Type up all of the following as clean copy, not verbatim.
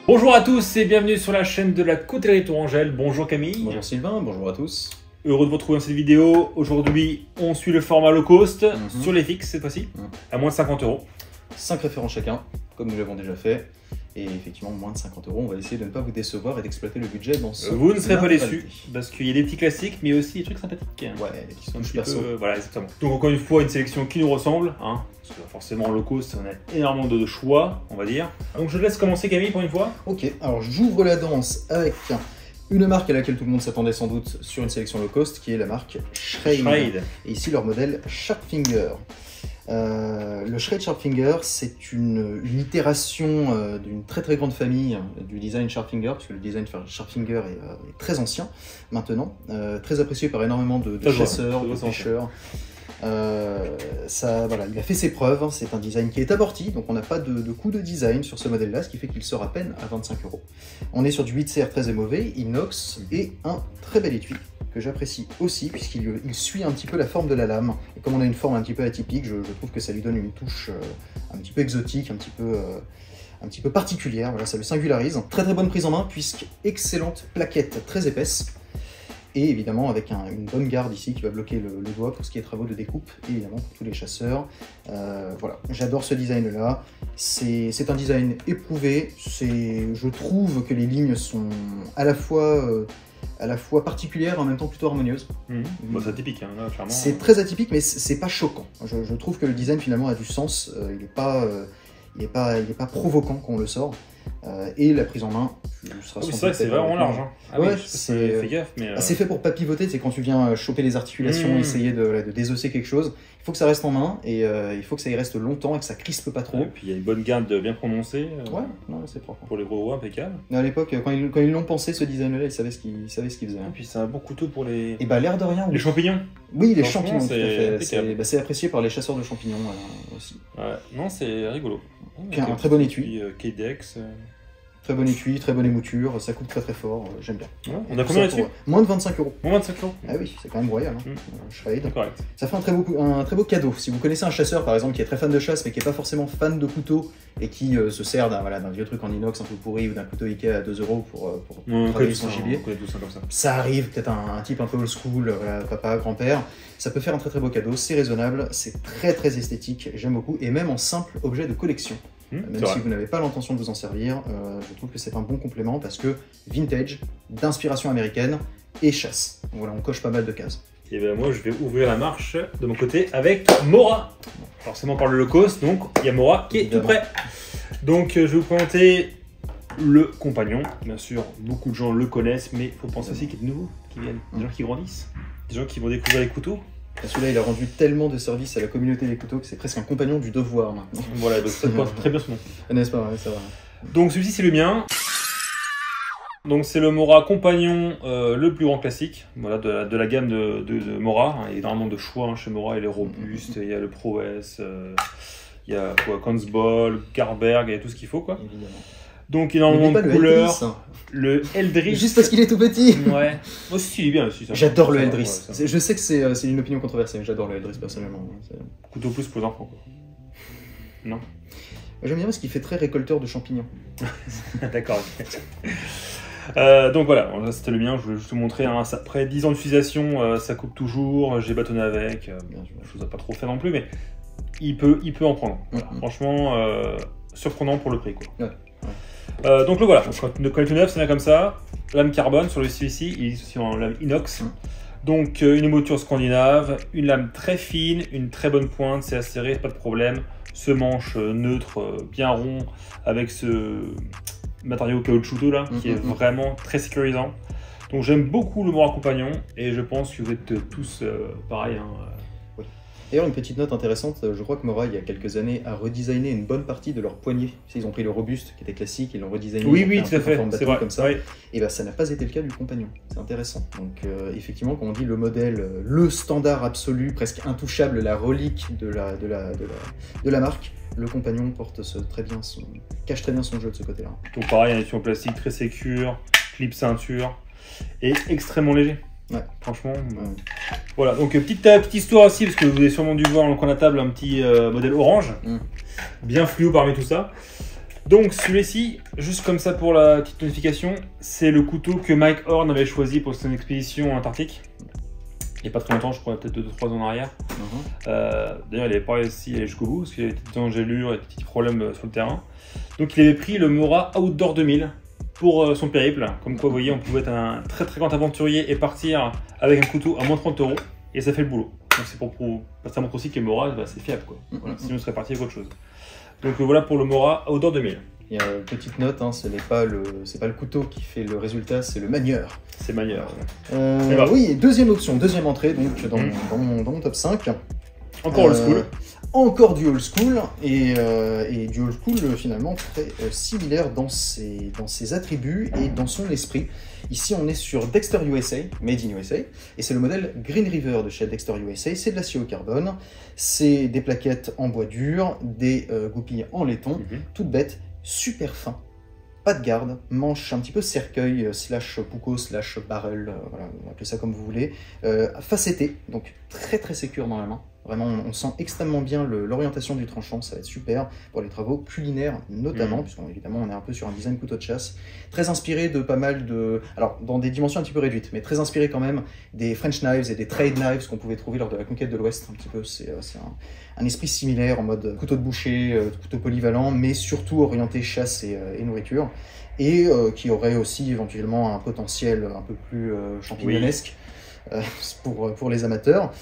Bonjour à tous et bienvenue sur la chaîne de la Coutellerie Tourangelle. Bonjour Camille. Bonjour Sylvain, bonjour à tous. Heureux de vous retrouver dans cette vidéo. Aujourd'hui, on suit le format low cost sur les fixes cette fois-ci, à moins de 50 €. 5 références chacun, comme nous l'avons déjà fait. Et effectivement, moins de 50 €, on va essayer de ne pas vous décevoir et d'exploiter le budget dans ce... Vous ne serez pas déçus, parce qu'il y a des petits classiques, mais aussi des trucs sympathiques. Ouais, des Qui sont un petit perso. peu... Voilà, exactement. Donc encore une fois, une sélection qui nous ressemble, hein, parce que forcément, en low cost, on a énormément de choix, on va dire. Donc je te laisse commencer Camille pour une fois. Ok, alors j'ouvre la danse avec une marque à laquelle tout le monde s'attendait sans doute sur une sélection low cost, qui est la marque Schrade. Et ici, leur modèle Sharpfinger. Le Schrade Sharpfinger, c'est une itération d'une très grande famille du design Sharpfinger, puisque le design Sharpfinger est très ancien maintenant, très apprécié par énormément de chasseurs, de pêcheurs. Voilà, il a fait ses preuves, hein. C'est un design qui est amorti, donc on n'a pas de coût de design sur ce modèle-là, ce qui fait qu'il sort à peine à 25 €. On est sur du 8CR très émauvé, inox et un très bel étui que j'apprécie aussi puisqu'il suit un petit peu la forme de la lame. Et comme on a une forme un petit peu atypique, je trouve que ça lui donne une touche un petit peu exotique, un petit peu particulière. Voilà, ça le singularise. Très bonne prise en main puisque excellente plaquette très épaisse. Et évidemment avec une bonne garde ici qui va bloquer le doigt pour ce qui est travaux de découpe, et évidemment pour tous les chasseurs. Voilà, j'adore ce design là, c'est un design éprouvé, je trouve que les lignes sont à la fois particulières et en même temps plutôt harmonieuses. Bon, c'est atypique, hein, là, clairement. C'est très atypique, mais c'est pas choquant. Je trouve que le design finalement a du sens, il n'est pas provoquant quand on le sort. Et la prise en main, c'est vrai que c'est vraiment large. Hein. Ah ouais, oui, fais gaffe, mais c'est fait pour pas pivoter, c'est quand tu viens choper les articulations, essayer de désosser quelque chose. Il faut que ça reste en main et il faut que ça y reste longtemps et que ça crispe pas trop. Et puis il y a une bonne garde bien prononcée. Ouais, c'est propre. Pour les gros doigts, impeccable. À l'époque, quand ils l'ont pensé ce design-là, ils savaient ce qu'ils faisaient. Et puis c'est un bon couteau pour les. Et bah l'air de rien. Les champignons. Oui, les champignons. C'est apprécié par les chasseurs de champignons aussi. Ouais, non, c'est rigolo. Puis un très bon étui. K-Dex. Très bon étui, très bonne émouture, ça coupe très fort, j'aime bien. Ouais, on a combien là-dessus? Moins de 25 €. Moins de 25 €. Ah oui, c'est quand même royal. Hein. Schrade. Correct. Ça fait un très beau cadeau. Si vous connaissez un chasseur par exemple qui est très fan de chasse mais qui n'est pas forcément fan de couteau et qui se sert d'un vieux truc en inox un peu pourri ou d'un couteau Ikea à 2 € pour travailler son gibier, ça arrive, peut-être un type un peu old school, voilà, papa, grand-père, ça peut faire un très beau cadeau, c'est raisonnable, c'est très esthétique, j'aime beaucoup, et même en simple objet de collection. Même si vous n'avez pas l'intention de vous en servir, je trouve que c'est un bon complément parce que vintage, d'inspiration américaine et chasse. Donc voilà, on coche pas mal de cases. Et bien moi je vais ouvrir la marche de mon côté avec Mora. Forcément par le low cost, donc il y a Mora qui est tout prêt. Donc je vais vous présenter le compagnon. Bien sûr, beaucoup de gens le connaissent, mais il faut penser aussi qu'il y a de nouveaux qui viennent. Des gens qui grandissent, des gens qui vont découvrir les couteaux. Celui-là, il a rendu tellement de services à la communauté des couteaux que c'est presque un compagnon du devoir maintenant. Voilà, ça porte très bien ce nom. N'est-ce pas? Ouais, ça va. Donc celui-ci, c'est le mien. Donc c'est le Mora compagnon le plus grand classique, voilà, de la gamme de Mora. Il y a énormément de choix hein, chez Mora, il est robuste, il y a le Pro S, il y a Kongsball, Carberg, il y a tout ce qu'il faut quoi. Évidemment. Donc énormément de couleurs. Le Eldris. Juste parce qu'il est tout petit. Ouais. Moi aussi, il est bien aussi. J'adore le Eldris. Ouais, je sais que c'est une opinion controversée, mais j'adore le Eldris personnellement. Couteau plus pour les enfants quoi. Non. J'aime bien parce qu'il fait très récolteur de champignons. D'accord. Donc voilà, c'était le mien, je voulais juste vous montrer. Hein, après 10 ans d'utilisation, ça coupe toujours, j'ai bâtonné avec. Je vous ai pas trop fait non plus, mais il peut en prendre. Voilà. Franchement, surprenant pour le prix quoi. Ouais. Donc le voilà, quand il est tout neuf, c'est bien comme ça. Lame carbone sur le celui-ci, il est aussi en lame inox. Donc une émouture scandinave, une lame très fine, une très bonne pointe, c'est acéré, pas de problème. Ce manche neutre, bien rond, avec ce matériau caoutchouteux là, qui est vraiment très sécurisant. Donc j'aime beaucoup le Mora compagnon, et je pense que vous êtes tous pareil. Hein. D'ailleurs, une petite note intéressante, je crois que Mora, il y a quelques années, a redesigné une bonne partie de leur poignet. Ils ont pris le robuste, qui était classique, ils l'ont redesigné. Oui, tout à fait, c'est vrai. Comme ça. Oui. Et ben, ça n'a pas été le cas du compagnon. C'est intéressant. Donc, effectivement, quand on dit le modèle, le standard absolu, presque intouchable, la relique de la marque, le compagnon cache très bien son jeu de ce côté-là. Donc, pareil, un étui en plastique très sécure, clip ceinture, et extrêmement léger. Ouais. Franchement, voilà. Donc petite histoire aussi, parce que vous avez sûrement dû voir dans le coin de la table un petit modèle orange, bien fluo parmi tout ça. Donc celui-ci, juste comme ça pour la petite notification, c'est le couteau que Mike Horn avait choisi pour son expédition antarctique. Il n'y a pas très longtemps, je crois peut-être 2-3 ans en arrière. D'ailleurs, il n'avait pas réussi à aller jusqu'au bout parce qu'il avait des petites engelures et des petits problèmes sur le terrain. Donc il avait pris le Mora Outdoor 2000 pour son périple. Comme quoi, vous voyez, on pouvait être un très très grand aventurier et partir avec un couteau à moins 30 € et ça fait le boulot. Donc c'est ça montre aussi que le Mora, c'est fiable, quoi. Voilà, sinon, on serait parti avec autre chose. Donc voilà pour le Mora Outdoor 2000. Il y a une petite note, hein, ce n'est pas le couteau qui fait le résultat, c'est le manieur. C'est manieur. Oui, deuxième option, deuxième entrée donc dans mon top 5. Encore old school. Encore du old school, et du old school finalement très similaire dans ses attributs et dans son esprit. Ici on est sur Dexter USA, Made in USA, et c'est le modèle Green River de chez Dexter USA. C'est de l'acier au carbone, c'est des plaquettes en bois dur, des goupilles en laiton, toutes bêtes, super fin. Pas de garde, manche un petit peu cercueil, slash pouco, slash barrel, voilà, appelez ça comme vous voulez. Facetté, donc très très sécure dans la main. Vraiment, on sent extrêmement bien l'orientation du tranchant, ça va être super pour les travaux culinaires notamment, puisqu'évidemment on est un peu sur un design couteau de chasse, très inspiré de pas mal de... Alors, dans des dimensions un petit peu réduites, mais très inspiré quand même des French knives et des trade knives qu'on pouvait trouver lors de la conquête de l'Ouest, un petit peu, c'est un esprit similaire en mode couteau de boucher, couteau polyvalent, mais surtout orienté chasse et nourriture, et qui aurait aussi éventuellement un potentiel un peu plus champignonesque pour les amateurs.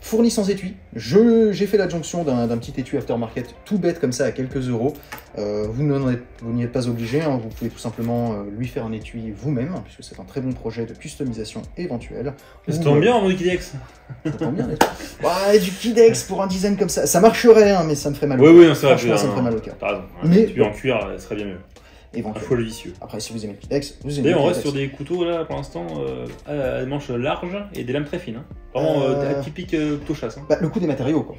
Fourni sans étui, j'ai fait l'adjonction d'un petit étui aftermarket tout bête comme ça à quelques euros. Vous n'y êtes pas obligé, hein, vous pouvez tout simplement lui faire un étui vous-même, puisque c'est un très bon projet de customisation éventuelle. Ça tombe bien en mode Kidex. Ça tombe bien, ouais, du Kidex pour un design comme ça marcherait, hein, mais ça me ferait mal au cœur. Oui, c'est vrai. Franchement, ça me ferait mal au cœur. T'as raison, mais étui en cuir, ça serait bien mieux. Un folle vicieux. Après, si vous aimez le Kidex, vous aimez D'ailleurs, le on Kidex. reste sur des couteaux là pour l'instant à des manches larges et des lames très fines. Hein. Vraiment atypique couteau chasse. Hein. Bah, le coût des matériaux, quoi.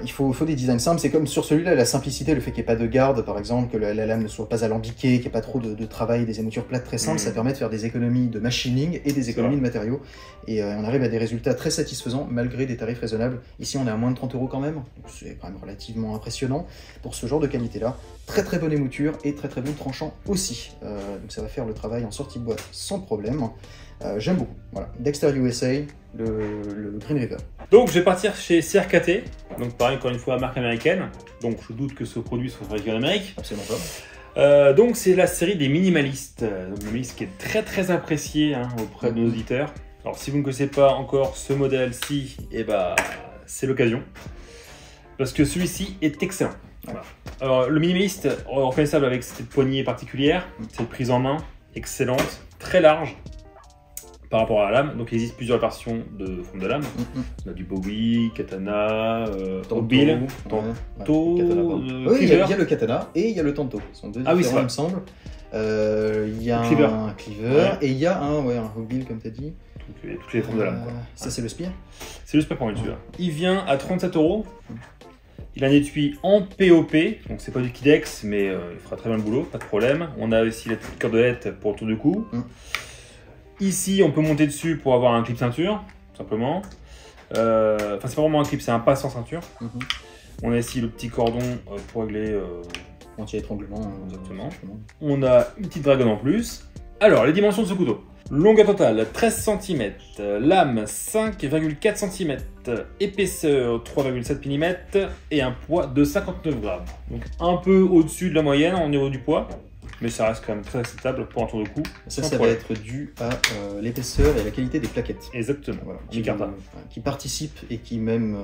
Il faut des designs simples. C'est comme sur celui-là, la simplicité, le fait qu'il n'y ait pas de garde, par exemple, que la lame ne soit pas alambiquée, qu'il n'y ait pas trop de travail, des émoutures plates très simples, ça permet de faire des économies de machining et des économies de matériaux. Et on arrive à des résultats très satisfaisants malgré des tarifs raisonnables. Ici, on est à moins de 30 € quand même. C'est quand même relativement impressionnant pour ce genre de qualité-là. Très très bonne émouture et très très bon tranchant aussi. Donc ça va faire le travail en sortie de boîte sans problème. J'aime beaucoup. Voilà. Dexter USA, le Green River. Donc je vais partir chez CRKT. Donc pareil, encore une fois, marque américaine. Donc je doute que ce produit soit fabriqué en Amérique. Absolument pas. Donc c'est la série des minimalistes. Donc minimaliste qui est très très apprécié auprès de nos auditeurs. Alors si vous ne connaissez pas encore ce modèle-ci, eh ben, c'est l'occasion. Parce que celui-ci est excellent. Voilà. Alors le minimaliste, reconnaissable avec cette poignée particulière, cette prise en main, excellente, très large par rapport à la lame. Donc il existe plusieurs versions de forme de lame. On a du Bowie, katana, Bill, Tanto, oui, il y a le katana et il y a le Tanto. Ce sont deux différents, il me semble. Il y a un cleaver et il y a un Bill comme tu as dit. Toutes les formes de lame. Ça c'est le spear. C'est le spear pour celui-là. Il vient à 37 €. Il a un étui en POP, donc c'est pas du Kidex, mais il fera très bien le boulot, pas de problème. On a aussi la petite cordelette pour le tour de cou. Ici, on peut monter dessus pour avoir un clip ceinture, tout simplement. Enfin, c'est pas vraiment un clip, c'est un passe en ceinture. On a ici le petit cordon pour régler anti-étranglement. Exactement. On a une petite dragonne en plus. Alors, les dimensions de ce couteau. Longueur totale 13 cm, lame 5,4 cm, épaisseur 3,7 mm et un poids de 59 grammes. Donc un peu au-dessus de la moyenne au niveau du poids, mais ça reste quand même très acceptable pour un tour de cou. Ça va être dû à l'épaisseur et à la qualité des plaquettes. Exactement, voilà, qui participent et qui même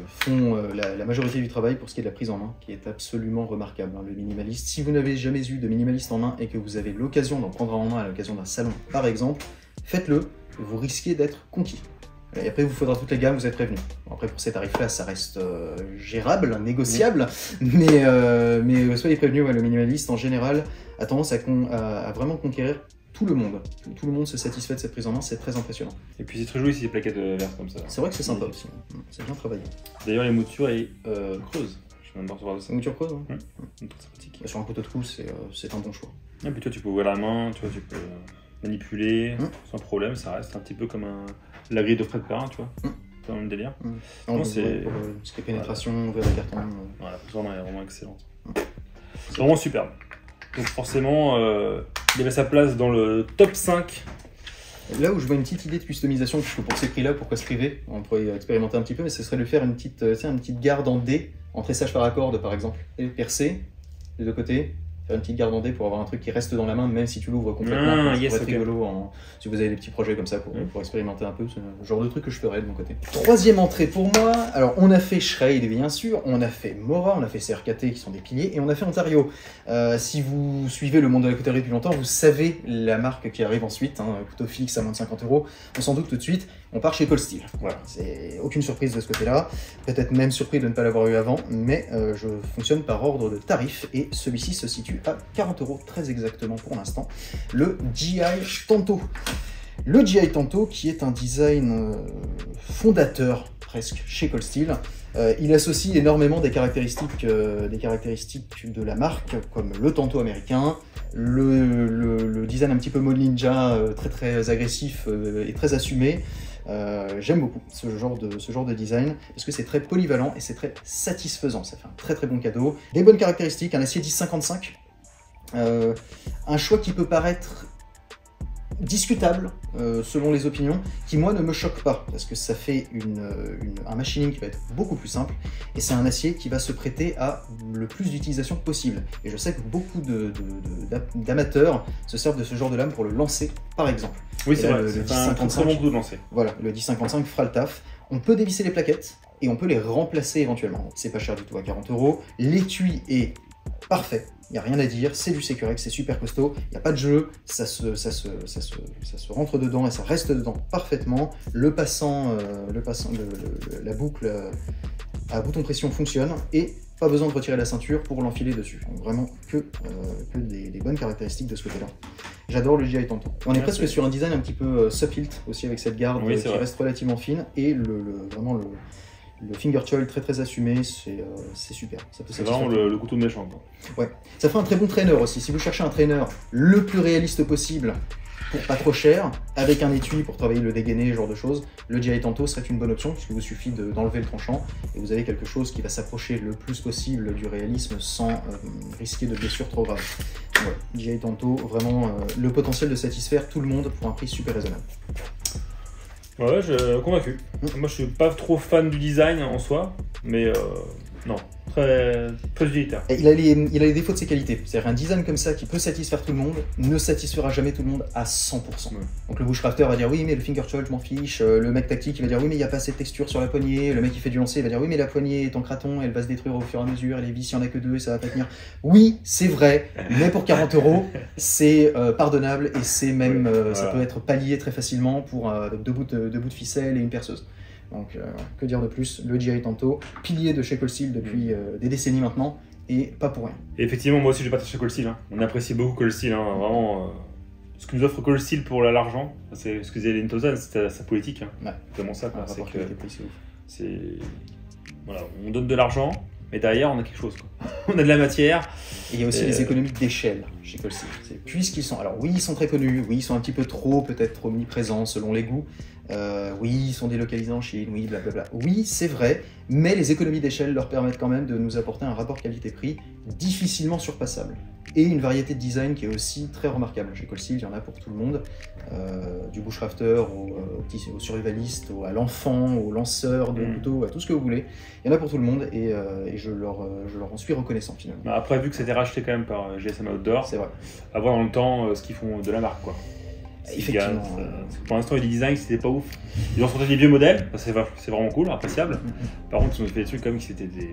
font la majorité du travail pour ce qui est de la prise en main, qui est absolument remarquable. Le minimaliste, si vous n'avez jamais eu de minimaliste en main et que vous avez l'occasion d'en prendre en main à l'occasion d'un salon par exemple, faites-le, vous risquez d'être conquis. Et après, il vous faudra toutes les gammes, vous êtes prévenus. Bon, après, pour ces tarifs-là, ça reste gérable, négociable, mais soyez prévenus, le minimaliste, en général, a tendance à vraiment conquérir tout le monde. Tout le monde se satisfait de cette prise en main, c'est très impressionnant. Et puis c'est très joli ces plaquettes vertes comme ça. C'est vrai que c'est sympa aussi, c'est bien travaillé. D'ailleurs, les moutures est creuse. Je viens de recevoir ça. C'est une mouture creuse, très sympathique. Sur un couteau de cou, c'est un bon choix. Et puis toi, tu peux ouvrir la main, tu peux manipuler sans problème, ça reste un petit peu comme la grille de Fred Perrin, tu vois. c'est dans le délire. Non, c'est pour ce qui est pénétration, ouvrir les cartons. Voilà, la est vraiment excellente. C'est vraiment superbe. Donc forcément, il avait sa place dans le top 5. Là où je vois une petite idée de customisation, puisque pour ces prix-là, pourquoi se priver? On pourrait expérimenter un petit peu, mais ce serait de faire une petite garde en D, en tressage par acorde par exemple, et percer les deux côtés, faire une petite garde en D pour avoir un truc qui reste dans la main, même si tu l'ouvres complètement. Ça pourrait être rigolo si vous avez des petits projets comme ça pour expérimenter un peu, c'est le genre de truc que je ferais de mon côté. Troisième entrée pour moi, alors on a fait Schrade bien sûr, on a fait Mora, on a fait CRKT qui sont des piliers, et on a fait Ontario. Si vous suivez le monde de la coutellerie depuis longtemps, vous savez la marque qui arrive ensuite, couteau fixe à moins de 50 €, on s'en doute tout de suite, on part chez Cold Steel. Voilà, c'est aucune surprise de ce côté-là, peut-être même surpris de ne pas l'avoir eu avant, mais je fonctionne par ordre de tarif, et celui-ci se situe à 40 €, très exactement pour l'instant, le GI Tanto. Le GI Tanto qui est un design fondateur presque chez Cold Steel. Il associe énormément des caractéristiques de la marque, comme le Tanto américain, le design un petit peu mode ninja, très agressif et très assumé. J'aime beaucoup ce genre de design, parce que c'est très polyvalent et c'est très satisfaisant, ça fait un très bon cadeau. Des bonnes caractéristiques, un acier 1055, un choix qui peut paraître discutable selon les opinions, qui moi ne me choque pas, parce que ça fait un machining qui va être beaucoup plus simple, et c'est un acier qui va se prêter à le plus d'utilisation possible. Et je sais que beaucoup d'amateurs se servent de ce genre de lame pour le lancer, par exemple. Oui, c'est vrai, c'est un très bon coup de lancer. Voilà, le 1055 fera le taf. On peut dévisser les plaquettes, et on peut les remplacer éventuellement. C'est pas cher du tout à 40 €. L'étui est parfait, il n'y a rien à dire, c'est du Securex, c'est super costaud, il n'y a pas de jeu, ça se rentre dedans et ça reste dedans parfaitement. Le passant, la boucle à bouton pression fonctionne, et pas besoin de retirer la ceinture pour l'enfiler dessus. Donc vraiment que des bonnes caractéristiques de ce côté-là. J'adore le GI Tanto. On est presque sur un design un petit peu subhilt aussi, avec cette garde qui reste relativement fine, et vraiment le finger choil très assumé, c'est super. C'est vraiment le couteau de méchant, quoi. Ouais, ça fait un très bon trainer aussi. Si vous cherchez un trainer le plus réaliste possible, pour pas trop cher, avec un étui pour travailler le dégainé, ce genre de choses, le GI Tanto serait une bonne option, puisqu'il vous suffit d'enlever le tranchant, et vous avez quelque chose qui va s'approcher le plus possible du réalisme sans risquer de blessures trop graves. Voilà, GI Tanto, vraiment le potentiel de satisfaire tout le monde pour un prix super raisonnable. Ouais, je convaincu. Moi, je suis pas trop fan du design en soi, mais non, très utilitaire. Il a les défauts de ses qualités. C'est-à-dire un design comme ça qui peut satisfaire tout le monde ne satisfera jamais tout le monde à 100%. Ouais. Donc le bushcrafter va dire oui, mais le finger choil, je m'en fiche. Le mec tactique, il va dire oui, mais il n'y a pas assez de texture sur la poignée. Le mec qui fait du lancer, il va dire oui, mais la poignée est en craton, elle va se détruire au fur et à mesure. Et les vis, il n'y en a que 2 et ça va pas tenir. Oui, c'est vrai, mais pour 40 €, c'est pardonnable, et c'est même ça peut être pallié très facilement pour deux bouts de ficelle et une perceuse. Donc, que dire de plus? Le GI Tanto, pilier de chez Cold Steel depuis des décennies maintenant, et pas pour rien. Et effectivement, moi aussi, j'ai pas touché Cold Steel. Hein. On apprécie beaucoup Cold Steel, hein. Vraiment. Ce que nous offre Cold Steel pour l'argent, c'est ce que disait Lane Thousand, c'est sa politique. Hein. Ouais. C'est vraiment ça, quoi. Voilà, on donne de l'argent, mais derrière, on a quelque chose, quoi. On a de la matière. Et il y a aussi les économies d'échelle chez Cold Steel. Puisqu'ils sont, alors oui, ils sont très connus, oui, ils sont un petit peu peut-être trop omniprésents selon les goûts. Oui, ils sont délocalisés en Chine, oui, blablabla. Oui, c'est vrai, mais les économies d'échelle leur permettent quand même de nous apporter un rapport qualité-prix difficilement surpassable. Et une variété de design qui est aussi très remarquable. Chez Cold Steel, il y en a pour tout le monde. Du bushcrafter au survivaliste, à l'enfant, au lanceur de couteaux, à tout ce que vous voulez. Il y en a pour tout le monde, et je leur en suis reconnaissant finalement. Après, vu que c'était racheté quand même par GSM Outdoor, c'est vrai. À voir dans le temps ce qu'ils font de la marque, quoi. Effectivement. Pour l'instant, les designs, c'était pas ouf. Ils ont sorti des vieux modèles, c'est vraiment cool, appréciable. Par contre, ils ont fait des trucs comme si c'était des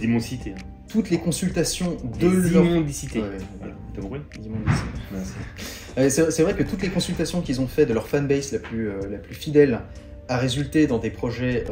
immondicités. Toutes les consultations de l'immondicité. T'as compris? C'est vrai que toutes les consultations qu'ils ont fait de leur fanbase la plus fidèle a résulté dans des projets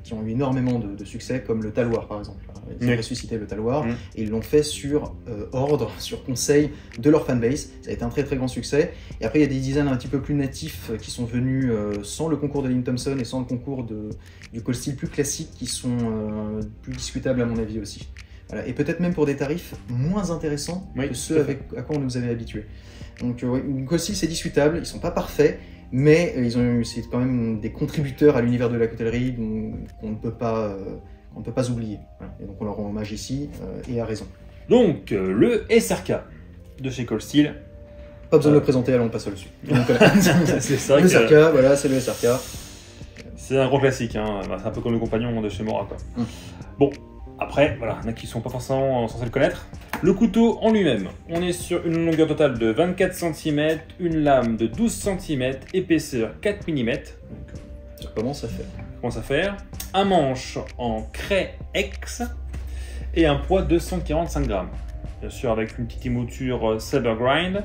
qui ont eu énormément de succès, comme le Talwar par exemple. Ils ont ressuscité le Talwar, et ils l'ont fait sur ordre, sur conseil de leur fanbase. Ça a été un très grand succès. Et après, il y a des designs un petit peu plus natifs qui sont venus sans le concours de Lane Thompson et sans le concours du Cold Steel plus classique, qui sont plus discutables à mon avis aussi. Voilà. Et peut-être même pour des tarifs moins intéressants que ceux à quoi on nous avait habitués. Donc Cold Steel, c'est discutable, ils sont pas parfaits, mais c'est quand même des contributeurs à l'univers de la coutellerie qu'on ne peut pas oublier. Voilà. Et donc on leur rend hommage ici, et à raison. Donc, le SRK de chez Cold Steel. Pas besoin de le présenter, allons passer dessus. Donc, voilà. C'est ça. Le SRK, voilà, c'est le SRK. C'est un grand classique, hein. C'est un peu comme le compagnon de chez Mora, quoi. Bon, après, voilà, il y en a qui sont pas forcément censés le connaître. Le couteau en lui-même, on est sur une longueur totale de 24 cm, une lame de 12 cm, épaisseur 4 mm. Ça commence à faire. Un manche en craie X et un poids de 145 grammes. Bien sûr, avec une petite émouture Saber Grind.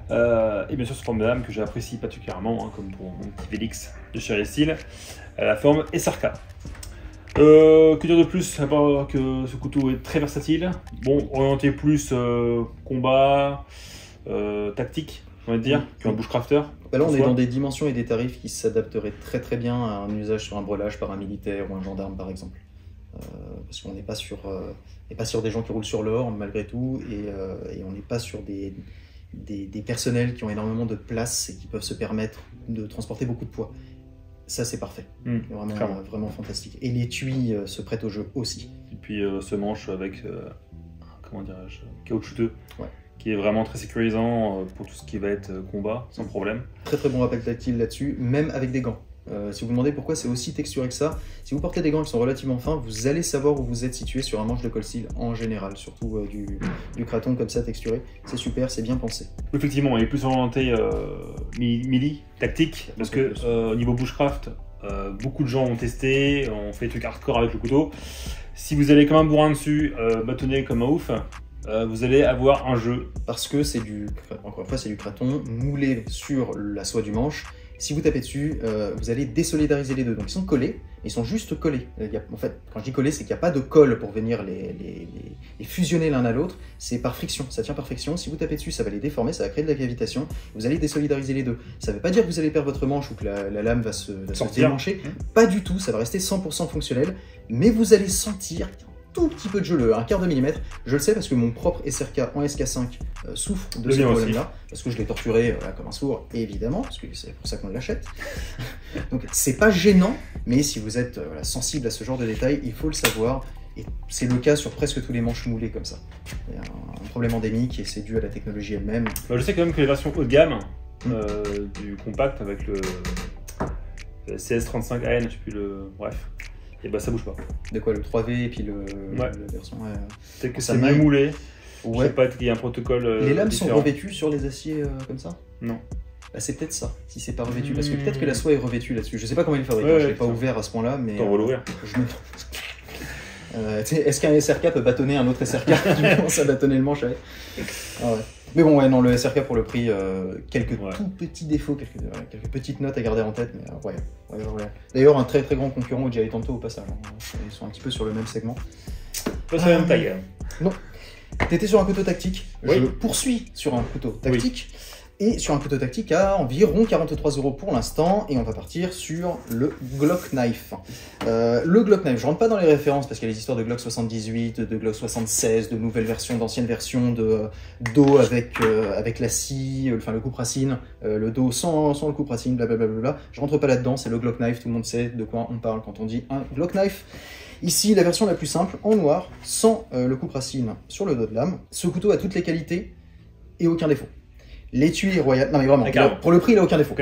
Et bien sûr, ce forme de lame que j'apprécie particulièrement, hein, comme pour mon petit Vélix de chez Steel, la forme SRK. Que dire de plus à part que ce couteau est très versatile. Bon, orienté plus combat, tactique, on va dire, qu'un bushcrafter. Bah là, on est dans des dimensions et des tarifs qui s'adapteraient très très bien à un usage sur un brelage par un militaire ou un gendarme, par exemple. Parce qu'on n'est pas sur des gens qui roulent sur l'or, malgré tout, et on n'est pas sur des personnels qui ont énormément de place et qui peuvent se permettre de transporter beaucoup de poids. Ça, c'est parfait. Vraiment fantastique. Et l'étui se prête au jeu aussi. Et puis ce manche avec, comment dirais-je, caoutchouteux, ouais, qui est vraiment très sécurisant pour tout ce qui va être combat, sans problème. Très très bon rappel tactile là-dessus, même avec des gants. Si vous vous demandez pourquoi c'est aussi texturé que ça, si vous portez des gants qui sont relativement fins, vous allez savoir où vous êtes situé sur un manche de Cold Steel en général, surtout du craton comme ça texturé. C'est super, c'est bien pensé. Effectivement, il est plus orienté melee, tactique, parce que au niveau bushcraft, beaucoup de gens ont testé, ont fait des trucs hardcore avec le couteau. Si vous allez comme un bourrin dessus, bâtonner comme un ouf, vous allez avoir un jeu. Parce que encore une fois, c'est du craton moulé sur la soie du manche. Si vous tapez dessus, vous allez désolidariser les deux. Donc ils sont collés, ils sont juste collés. En fait, quand je dis collés, c'est qu'il n'y a pas de colle pour venir les fusionner l'un à l'autre. C'est par friction, ça tient par friction. Si vous tapez dessus, ça va les déformer, ça va créer de la cavitation. Vous allez désolidariser les deux. Ça ne veut pas dire que vous allez perdre votre manche ou que la lame va se démancher. Pas du tout, ça va rester 100% fonctionnel. Mais vous allez sentir tout petit peu de jeu, un quart de millimètre. Je le sais parce que mon propre SRK en SK5 souffre de ce problème-là, parce que je l'ai torturé comme un sourd, évidemment, parce que c'est pour ça qu'on l'achète. Donc c'est pas gênant, mais si vous êtes sensible à ce genre de détails, il faut le savoir, et c'est le cas sur presque tous les manches moulées comme ça. Il y a un problème endémique et c'est dû à la technologie elle-même. Je sais quand même que les versions haut de gamme du compact avec le CS35AN, je sais plus le... bref, et bah ça bouge pas. De quoi, le 3V et puis la version... C'est que c'est mieux moulé. Ouais. Je sais pas, qu'il y a un protocole les lames différent. sont revêtues sur les aciers comme ça? Non. Bah, c'est peut-être ça, si c'est pas revêtu, parce que peut-être que la soie est revêtue là-dessus. Je sais pas comment il fabrique, je l'ai pas ouvert à ce point-là, mais... T'en vas l'ouvrir. Est-ce qu'un SRK peut bâtonner un autre SRK? Tu commences à bâtonner le manche avec. Ah ouais. Mais bon, ouais, non, le SRK pour le prix, quelques tout petits défauts, quelques petites notes à garder en tête, mais ouais. D'ailleurs, un très très grand concurrent au Giantanto au passage. Ils sont un petit peu sur le même segment. Pas sur la même taille. Non. T'étais sur un couteau tactique, oui. Je poursuis sur un couteau tactique, et sur un couteau tactique à environ 43 € pour l'instant, et on va partir sur le Glock Knife. Le Glock Knife, je rentre pas dans les références parce qu'il y a les histoires de Glock 78, de Glock 76, de nouvelles versions, d'anciennes versions de dos avec la scie, enfin le coupe racine, le dos sans le coupe racine, blablabla. Je rentre pas là-dedans, c'est le Glock Knife, tout le monde sait de quoi on parle quand on dit un Glock Knife. Ici, la version la plus simple, en noir, sans le coupe racine sur le dos de lame. Ce couteau a toutes les qualités et aucun défaut. L'étui est royal. Non mais vraiment, pour le prix, il n'a aucun défaut.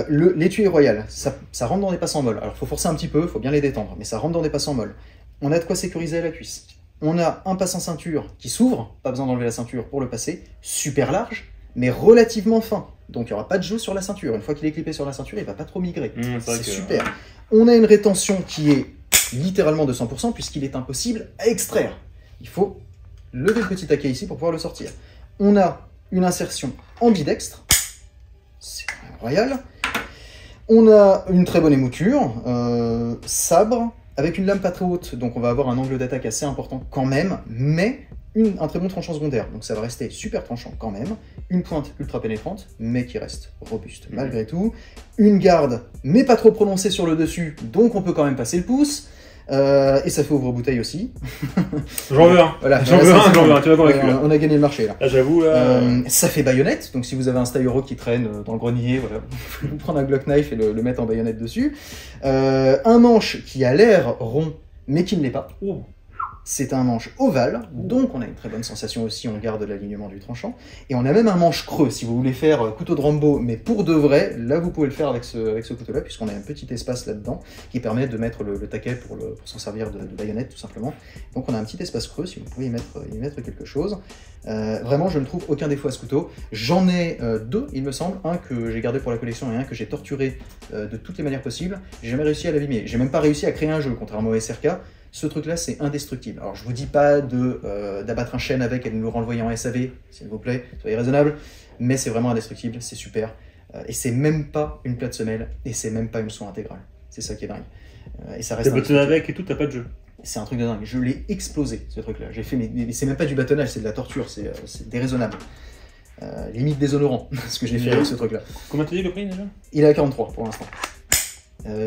L'étui est royal, ça rentre dans des passes en molle. Alors il faut forcer un petit peu, il faut bien les détendre, mais ça rentre dans des passes en molle. On a de quoi sécuriser la cuisse. On a un passe en ceinture qui s'ouvre, pas besoin d'enlever la ceinture pour le passer, super large, mais relativement fin. Donc il n'y aura pas de jeu sur la ceinture. Une fois qu'il est clippé sur la ceinture, il ne va pas trop migrer. C'est super. On a une rétention qui est littéralement de 100% puisqu'il est impossible à extraire. Il faut lever le petit taquet ici pour pouvoir le sortir. On a une insertion ambidextre, c'est royal. On a une très bonne émouture, sabre, avec une lame pas très haute, donc on va avoir un angle d'attaque assez important quand même, mais un très bon tranchant secondaire, donc ça va rester super tranchant quand même. Une pointe ultra pénétrante, mais qui reste robuste malgré tout. Une garde, mais pas trop prononcée sur le dessus, donc on peut quand même passer le pouce. Et ça fait ouvre-bouteille aussi. J'en veux un. Voilà, J'en veux un, tu m'as convaincu. On a gagné le marché là. Là, j'avoue, là. Ça fait baïonnette, donc si vous avez un Style Euro qui traîne dans le grenier, voilà, vous pouvez vous prendre un Glock Knife et le mettre en baïonnette dessus. Un manche qui a l'air rond, mais qui ne l'est pas. Oh. C'est un manche ovale, donc on a une très bonne sensation aussi, on garde l'alignement du tranchant. Et on a même un manche creux, si vous voulez faire couteau de Rambo, mais pour de vrai, là vous pouvez le faire avec ce couteau-là, puisqu'on a un petit espace là-dedans qui permet de mettre le taquet pour s'en servir de baïonnette, tout simplement. Donc on a un petit espace creux, si vous pouvez y mettre quelque chose. Vraiment, je ne trouve aucun défaut à ce couteau. J'en ai deux, il me semble, un que j'ai gardé pour la collection et un que j'ai torturé de toutes les manières possibles. J'ai jamais réussi à l'abîmer, j'ai même pas réussi à créer un jeu, contrairement au SRK. Ce truc-là, c'est indestructible. Alors, je vous dis pas d'abattre un chêne avec et de nous renvoyer en SAV, s'il vous plaît, soyez raisonnable, mais c'est vraiment indestructible, c'est super. Et c'est même pas une plate semelle, et c'est même pas une soie intégrale. C'est ça qui est dingue. Et ça reste. T'as bâtonné avec et tout, t'as pas de jeu. C'est un truc de dingue. Je l'ai explosé, ce truc-là. J'ai fait, mais c'est même pas du bâtonnage, c'est de la torture, c'est déraisonnable. Limite déshonorant, ce que j'ai fait avec ce truc-là. Combien t'as dit le prix déjà? Il est à 43 pour l'instant.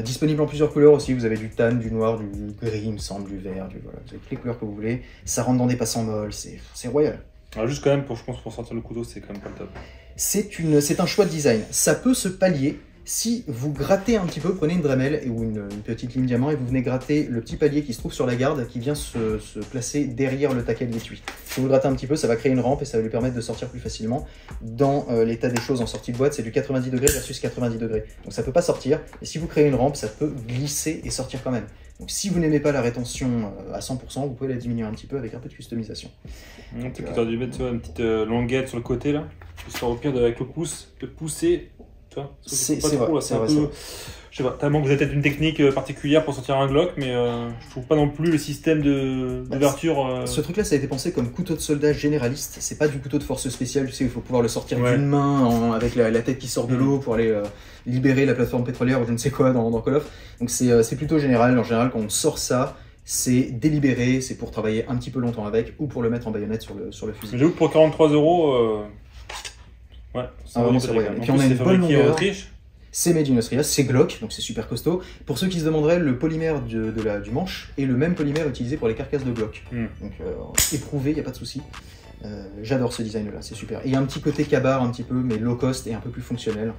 Disponible en plusieurs couleurs aussi, vous avez du tan, du noir, du gris, il me semble, du vert, voilà, vous avez toutes les couleurs que vous voulez. Ça rentre dans des passants molles, c'est royal. Alors juste quand même, je pense pour sortir le couteau, c'est quand même pas le top. C'est un choix de design. Ça peut se pallier si vous grattez un petit peu, prenez une Dremel ou une petite lime diamant et vous venez gratter le petit palier qui se trouve sur la garde qui vient se placer derrière le taquet de l'étui. Si vous le grattez un petit peu, ça va créer une rampe et ça va lui permettre de sortir plus facilement. Dans l'état des choses en sortie de boîte, c'est du 90 degrés versus 90 degrés. Donc ça peut pas sortir, et si vous créez une rampe, ça peut glisser et sortir quand même. Donc si vous n'aimez pas la rétention à 100%, vous pouvez la diminuer un petit peu avec un peu de customisation. Tu aurais dû mettre une petite languette sur le côté là, histoire au pire avec le pouce, de pousser. C'est vrai, c'est vrai. Je sais pas, tellement que vous avez peut-être une technique particulière pour sortir un Glock, mais je trouve pas non plus le système d'ouverture. Ce truc-là, ça a été pensé comme couteau de soldat généraliste. C'est pas du couteau de force spéciale, tu sais, il faut pouvoir le sortir d'une main avec la tête qui sort de l'eau pour aller libérer la plateforme pétrolière ou je ne sais quoi dans Call of. Donc c'est plutôt général. En général, quand on sort ça, c'est délibéré, c'est pour travailler un petit peu longtemps avec ou pour le mettre en baïonnette sur le fusil. J'avoue que pour 43 €. Ouais, vraiment c'est royal. Et puis on a une bonne longueur. En Autriche. C'est made in Austria, c'est Glock, donc c'est super costaud. Pour ceux qui se demanderaient, le polymère du manche est le même polymère utilisé pour les carcasses de Glock. Donc éprouvé, il n'y a pas de souci. J'adore ce design-là, c'est super. Et il y a un petit côté cabar, un petit peu, mais low cost et un peu plus fonctionnel,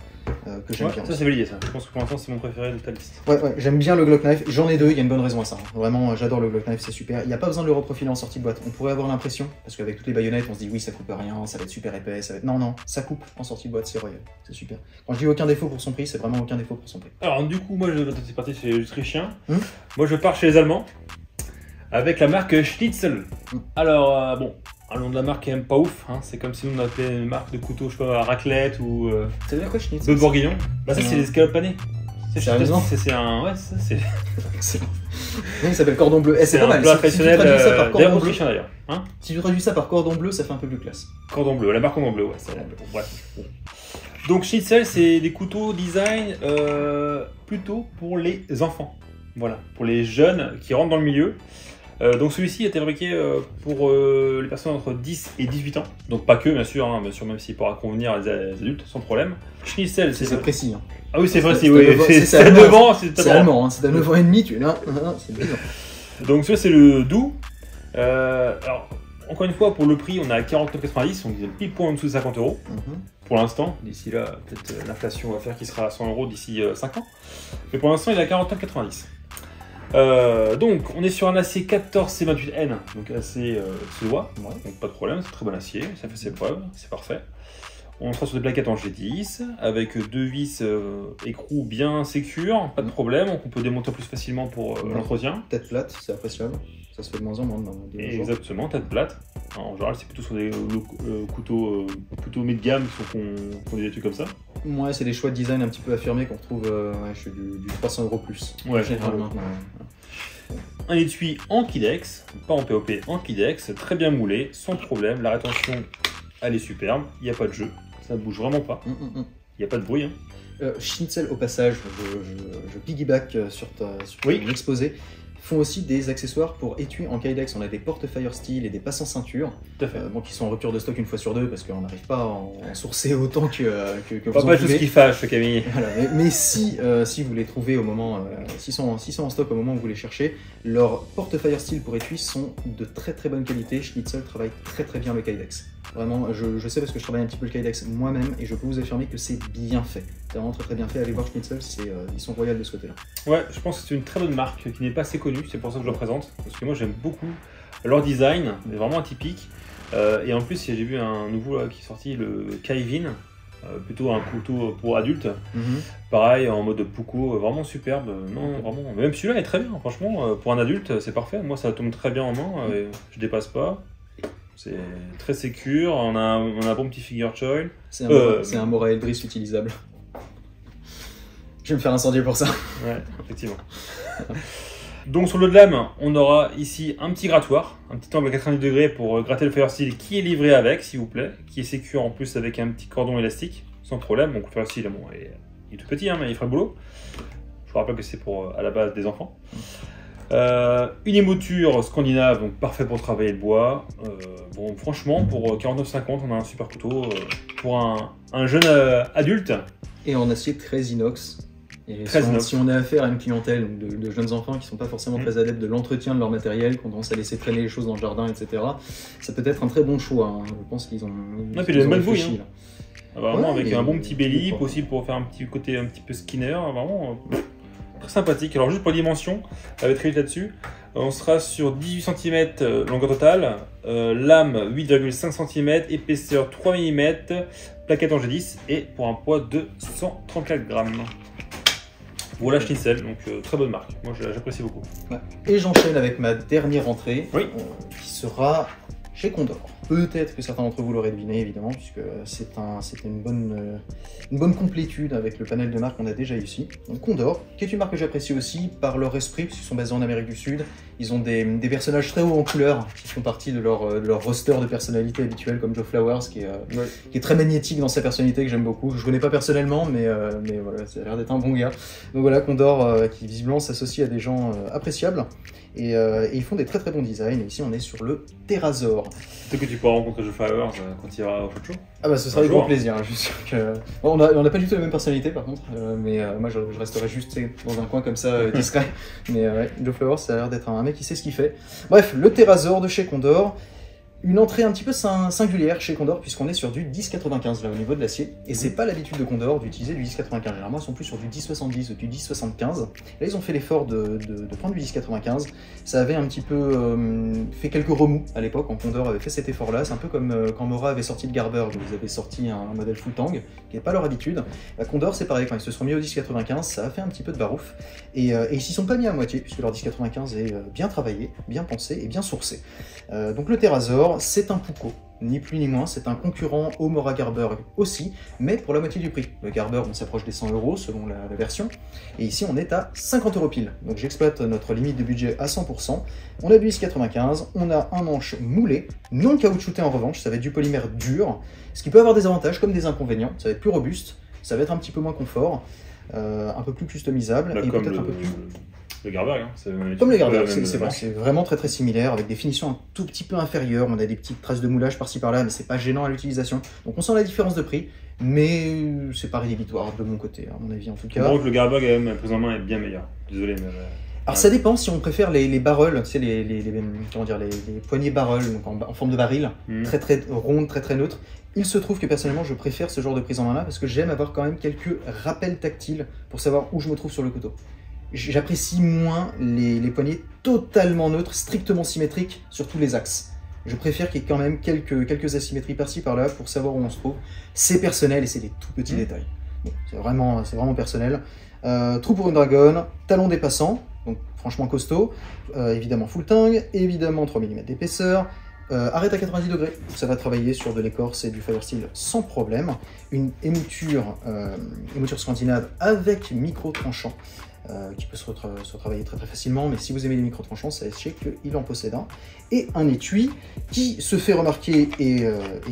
que j'aime bien. Ça c'est validé ça, je pense que pour l'instant c'est mon préféré de ta liste. Ouais, j'aime bien le Glock Knife, j'en ai deux, il y a une bonne raison à ça. Vraiment, j'adore le Glock Knife, c'est super. Il n'y a pas besoin de le reprofiler en sortie de boîte. On pourrait avoir l'impression, parce qu'avec toutes les baïonnettes, on se dit oui, ça coupe rien, ça va être super épais, ça va être... Non, ça coupe en sortie de boîte, c'est royal, c'est super. Quand je dis aucun défaut pour son prix, c'est vraiment aucun défaut pour son prix. Alors du coup, moi c'est parti chez les Autrichiens, moi je pars chez les Allemands, avec la marque Schnitzel. Alors, bon... Le nom de la marque est même pas ouf, hein. C'est comme si nous on appelait une marque de couteau, je sais pas, raclette ou. Ça veut dire quoi, Schnitzel? De bourguignon. Bah, ça, c'est des escalopes panées. Sérieusement? C'est un. Ouais, ça, c'est. Excellent. Oui, il s'appelle cordon bleu. C'est pas mal. Plat traditionnel autrichien d'ailleurs. Hein, si tu traduis ça par cordon bleu, ça fait un peu plus classe. Cordon bleu, la marque cordon bleu, ouais. Bref. Bon. Donc, Schnitzel, c'est des couteaux design plutôt pour les enfants. Voilà, pour les jeunes qui rentrent dans le milieu. Donc celui-ci a été fabriqué pour les personnes entre 10 et 18 ans. Donc pas que, bien sûr, même s'il pourra convenir à des adultes, sans problème. Schnitzel, c'est précis. Hein. Ah oui, c'est précis, oui. C'est à 9 ans, c'est allemand. C'est à 9 ans et demi, tu es là. C'est bizarre. Donc ça, c'est le doux. Alors, encore une fois, pour le prix, on est à 49,90, on est pile point en dessous de 50 €. Pour l'instant, d'ici là, peut-être l'inflation va faire qu'il sera à 100 € d'ici 5 ans. Mais pour l'instant, il est à 49,90. Donc on est sur un acier 14 C28N, donc acier suédois, donc pas de problème, c'est très bon acier, ça fait ses preuves, c'est parfait. On sera sur des plaquettes en G10, avec deux vis écrou bien sécures, pas de problème, donc on peut démonter plus facilement pour l'entretien. Tête plate, c'est appréciable, ça se fait de moins en moins dans des jours. Exactement, tête plate. En général c'est plutôt sur des couteaux plutôt mid-gamme qui font des trucs comme ça. Ouais, c'est des choix de design un petit peu affirmés qu'on retrouve du 300 € plus. Ouais, généralement. Un étui en Kydex, pas en POP, en Kydex, très bien moulé, sans problème. La rétention, elle est superbe, il n'y a pas de jeu, ça ne bouge vraiment pas. Il n'y a pas de bruit. Schnitzel, au passage, je piggyback sur ton exposé. font aussi des accessoires pour étui en kydex. On a des portefeuilles steel et des passants ceinture, qui sont en rupture de stock une fois sur deux parce qu'on n'arrive pas à en sourcer autant que vous en pas trouvez. tout ce qui fâche, Camille. Voilà, mais si vous les trouvez au moment, s'ils sont en stock au moment où vous les cherchez, leurs portefeuilles steel pour étui sont de très très bonne qualité. Schnitzel travaille très très bien le kydex. Vraiment, je sais parce que je travaille un petit peu le kydex moi-même et je peux vous affirmer que c'est bien fait. C'est vraiment très très bien fait. Allez voir Schnitzel, ils sont royaux de ce côté-là. Ouais, je pense que c'est une très bonne marque qui n'est pas assez connue, c'est pour ça que je la présente. Parce que moi j'aime beaucoup leur design, c'est vraiment atypique. Et en plus, j'ai vu un nouveau là, qui est sorti, le Kaivin, plutôt un couteau pour adultes. Pareil, en mode Puko, vraiment superbe. Non, vraiment. Même celui-là est très bien, franchement. Pour un adulte, c'est parfait. Moi, ça tombe très bien en main. Je dépasse pas. C'est très sécure. On a un bon petit figure choil. C'est un Mora Eldris utilisable. Je vais me faire incendier pour ça. Ouais, effectivement. Donc sur le haut de lame, on aura ici un petit grattoir, un petit angle à 90 degrés pour gratter le Firesteel qui est livré avec, s'il vous plaît, qui est sécure en plus avec un petit cordon élastique, sans problème. Donc le Firesteel, bon, il est tout petit, hein, mais il fera le boulot. Je vous rappelle que c'est pour à la base des enfants. Une émouture scandinave, donc parfait pour travailler le bois. Bon, franchement, pour 49,50, on a un super couteau pour un jeune adulte. Et en acier très inox. Et inox. Si on a affaire à une clientèle de jeunes enfants qui ne sont pas forcément très adeptes de l'entretien de leur matériel, qui ont tendance à laisser traîner les choses dans le jardin, etc., ça peut être un très bon choix. Hein. Je pense qu'ils ont. Ouais, puis il a une bonne bouille. Vraiment, ouais, avec un bon petit belly, possible pour faire un petit côté un petit peu skinner. Vraiment. Très sympathique. Alors juste pour les dimensions, très vite là-dessus, on sera sur 18 cm longueur totale, lame 8,5 cm, épaisseur 3 mm, plaquette en G10 et pour un poids de 134 grammes. Voilà Schnitzel, donc très bonne marque. Moi j'apprécie beaucoup. Ouais. Et j'enchaîne avec ma dernière entrée, qui sera chez Condor. Peut-être que certains d'entre vous l'auraient deviné, évidemment, puisque c'est une bonne complétude avec le panel de marques qu'on a déjà ici. Donc Condor, qui est une marque que j'apprécie aussi par leur esprit, puisqu'ils sont basés en Amérique du Sud. Ils ont des personnages très hauts en couleur, qui font partie de leur roster de personnalités habituelles, comme Joe Flowers, qui est très magnétique dans sa personnalité, que j'aime beaucoup. Je ne connais pas personnellement, mais voilà, ça a l'air d'être un bon gars. Donc voilà, Condor, qui visiblement s'associe à des gens appréciables. Et ils font des très très bons designs. Et ici, on est sur le Terrazor. Peut-être que tu pourras rencontrer Joe Flowers quand il ira au show. Ah bah ce sera avec grand plaisir. Je suis sûr que... on n'a pas du tout la même personnalité par contre, mais moi je resterai juste dans un coin comme ça discret. Mais Joe Flowers, ça a l'air d'être un mec qui sait ce qu'il fait. Bref, le Terrazor de chez Condor. Une entrée un petit peu singulière chez Condor, puisqu'on est sur du 10,95 là au niveau de l'acier. Et c'est pas l'habitude de Condor d'utiliser du 10,95. Généralement, ils sont plus sur du 10,70 ou du 10,75. Là, ils ont fait l'effort de prendre du 10,95. Ça avait un petit peu fait quelques remous à l'époque, quand Condor avait fait cet effort-là. C'est un peu comme quand Mora avait sorti le Garber, où ils avaient sorti un modèle full tang, qui n'est pas leur habitude. Condor, c'est pareil, quand ils se sont mis au 10,95, ça a fait un petit peu de barouf. Et ils s'y sont pas mis à moitié, puisque leur 10,95 est bien travaillé, bien pensé et bien sourcé. Donc le Terrazor, c'est un Puko, ni plus ni moins, c'est un concurrent au Mora Garber aussi, mais pour la moitié du prix. Le Garber, on s'approche des 100 € selon la version, et ici on est à 50 € pile. Donc j'exploite notre limite de budget à 100%. On a du 10,95, on a un manche moulé, non caoutchouté en revanche, ça va être du polymère dur, ce qui peut avoir des avantages comme des inconvénients. Ça va être plus robuste, ça va être un petit peu moins confort, un peu plus customisable, et peut-être un peu plus... Le Garber, hein, comme le Garber, c'est vraiment très très similaire, avec des finitions un tout petit peu inférieures. On a des petites traces de moulage par-ci par-là, mais c'est pas gênant à l'utilisation. Donc on sent la différence de prix, mais c'est pas rédhibitoire de mon côté, à mon avis en tout cas. Je que le Garber, quand même, prise en main, est bien meilleur. Désolé, mais... Alors ça dépend si on préfère les barrels, tu sais, les poignées barrels, donc en forme de baril, très très rondes, très très neutres. Il se trouve que personnellement je préfère ce genre de prise en main là, parce que j'aime avoir quand même quelques rappels tactiles pour savoir où je me trouve sur le couteau. J'apprécie moins les poignées totalement neutres, strictement symétriques sur tous les axes. Je préfère qu'il y ait quand même quelques asymétries par-ci par-là pour savoir où on se trouve. C'est personnel et c'est des tout petits détails. Bon, c'est vraiment personnel. Trou pour une dragonne, talon dépassant, donc franchement costaud, évidemment full tang, évidemment 3 mm d'épaisseur, arrête à 90 degrés, ça va travailler sur de l'écorce et du Firesteel sans problème. Une émouture scandinave avec micro-tranchant, qui peut se retravailler très très facilement, mais si vous aimez les micro-tranchants, sachez qu'il en possède un. Et un étui qui se fait remarquer et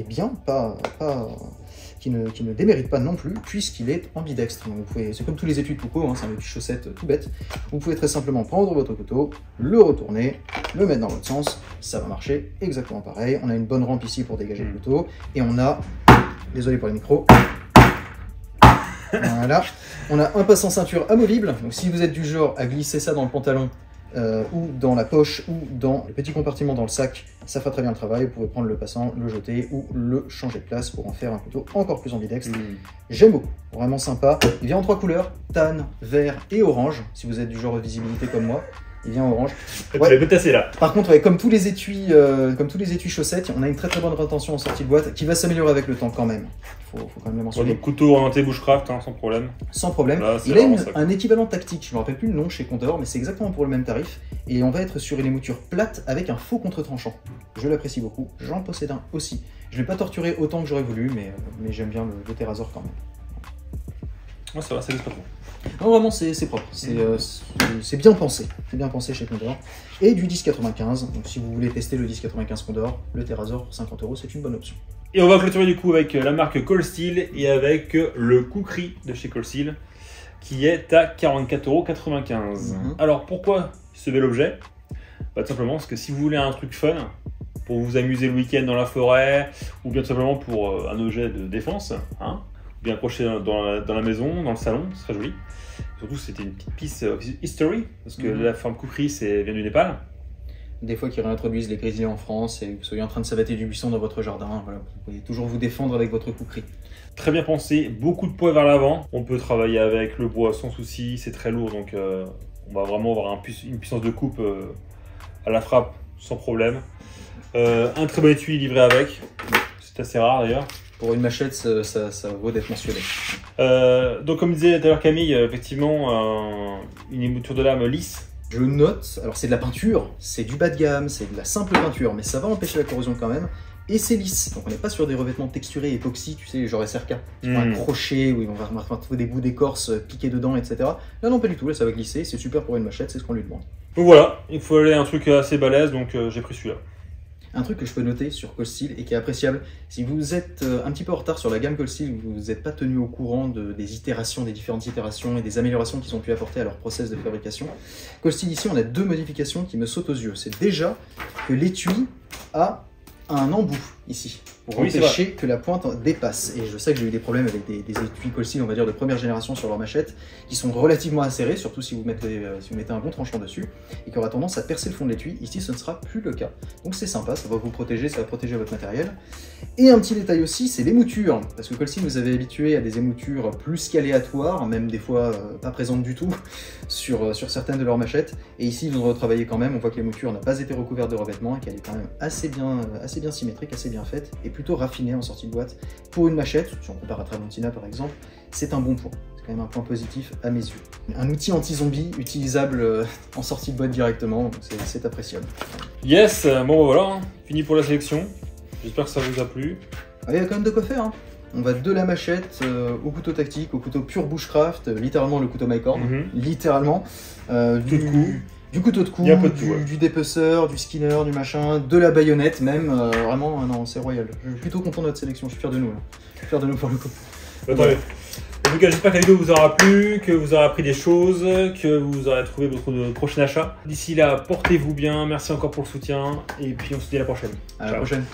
bien, pas qui ne démérite pas non plus, puisqu'il est ambidextre. C'est comme tous les étuis de Pouco, hein, c'est un étui chaussette tout bête. Vous pouvez très simplement prendre votre couteau, le retourner, le mettre dans l'autre sens, ça va marcher exactement pareil. On a une bonne rampe ici pour dégager le couteau, et on a, désolé pour les micros, voilà, on a un passant ceinture amovible, donc si vous êtes du genre à glisser ça dans le pantalon, ou dans la poche, ou dans le petit compartiment dans le sac, ça fera très bien le travail. Vous pouvez prendre le passant, le jeter, ou le changer de place pour en faire un couteau encore plus ambidextre. J'aime beaucoup, vraiment sympa. Il vient en 3 couleurs, tan, vert et orange, si vous êtes du genre de visibilité comme moi. Il vient en orange. Ouais. Tu l'as là. Par contre, ouais, comme tous les étuis chaussettes, on a une très bonne rétention en sortie de boîte qui va s'améliorer avec le temps quand même. Faut quand même le mentionner. Donc couteau orienté bushcraft, hein, sans problème. Sans problème. Là, il a un équivalent tactique, je ne me rappelle plus le nom chez Condor, mais c'est exactement pour le même tarif. Et on va être sur une émouture plate avec un faux contre-tranchant. Je l'apprécie beaucoup, j'en possède un aussi. Je ne l'ai pas torturé autant que j'aurais voulu, mais j'aime bien le Terrazor quand même. Ouais, ça va, ça laisse pas trop. Non, vraiment, c'est propre. C'est bien pensé. C'est bien pensé chez Condor. Et du 10,95. Donc, si vous voulez tester le 10,95 Condor, le Terrazor pour 50 €, c'est une bonne option. Et on va clôturer du coup avec la marque Cold Steel et avec le Kukri de chez Cold Steel qui est à 44,95 €. Alors, pourquoi ce bel objet? Tout simplement parce que si vous voulez un truc fun, pour vous amuser le week-end dans la forêt, ou bien tout simplement pour un objet de défense, hein, bien accroché dans la maison, dans le salon, ce serait joli. Surtout, c'était une petite piece history, parce que la forme Kukri vient du Népal. Des fois qu'ils réintroduisent les grizzlies en France et que vous soyez en train de savater du buisson dans votre jardin, voilà, vous pouvez toujours vous défendre avec votre Kukri. Très bien pensé, beaucoup de poids vers l'avant. On peut travailler avec le bois sans souci, c'est très lourd, donc on va vraiment avoir une puissance de coupe à la frappe sans problème. Un très bon étui livré avec, c'est assez rare d'ailleurs. Pour une machette, ça vaut d'être mentionné. Donc comme disait tout à l'heure Camille, effectivement, une émouture de lame lisse. Je note, alors c'est de la peinture, c'est du bas de gamme, c'est de la simple peinture, mais ça va empêcher la corrosion quand même. Et c'est lisse, donc on n'est pas sur des revêtements texturés époxy, tu sais, genre SRK, un crochet où on va trouver des bouts d'écorce piqués dedans, etc. Là non, pas du tout, là ça va glisser, c'est super pour une machette, c'est ce qu'on lui demande. Donc voilà, il faut aller un truc assez balèze, donc j'ai pris celui-là. Un truc que je peux noter sur Cold Steel et qui est appréciable, si vous êtes un petit peu en retard sur la gamme Cold Steel, vous n'êtes pas tenu au courant des différentes itérations et des améliorations qu'ils ont pu apporter à leur process de fabrication. Cold Steel ici, on a 2 modifications qui me sautent aux yeux. C'est déjà que l'étui a un embout ici, pour empêcher que la pointe dépasse. Et je sais que j'ai eu des problèmes avec des étuis Cold Steel, on va dire de première génération sur leur machette, qui sont relativement acérés, surtout si vous mettez un bon tranchant dessus, et qui aura tendance à percer le fond de l'étui. Ici, ce ne sera plus le cas. Donc c'est sympa, ça va vous protéger, ça va protéger votre matériel. Et un petit détail aussi, c'est l'émouture, parce que Cold Steel nous avait habitué à des émoutures plus qu'aléatoires, même des fois pas présentes du tout, sur certaines de leurs machettes. Et ici, ils ont retravaillé quand même, on voit que l'émouture n'a pas été recouverte de revêtement, et qu'elle est quand même assez bien symétrique, assez bien faite, et plutôt raffinée en sortie de boîte. Pour une machette, si on compare à Tramontina par exemple, c'est un bon point. C'est quand même un point positif à mes yeux. Un outil anti-zombie utilisable en sortie de boîte directement, donc c'est appréciable. Yes, bon voilà, hein, fini pour la sélection. J'espère que ça vous a plu. Ah, il y a quand même de quoi faire, hein. On va de la machette au couteau tactique, au couteau pure bushcraft, littéralement le couteau mycorn, littéralement. Du couteau de cou, du dépeceur, du skinner, du machin, de la baïonnette même, vraiment, non, c'est royal. Je suis plutôt content de notre sélection, je suis fier de nous, là. Je suis fier de nous pour le coup. Attendez. En tout cas, j'espère que la vidéo vous aura plu, que vous aurez appris des choses, que vous aurez trouvé votre prochain achat. D'ici là, portez-vous bien, merci encore pour le soutien, et puis on se dit à la prochaine. À la prochaine.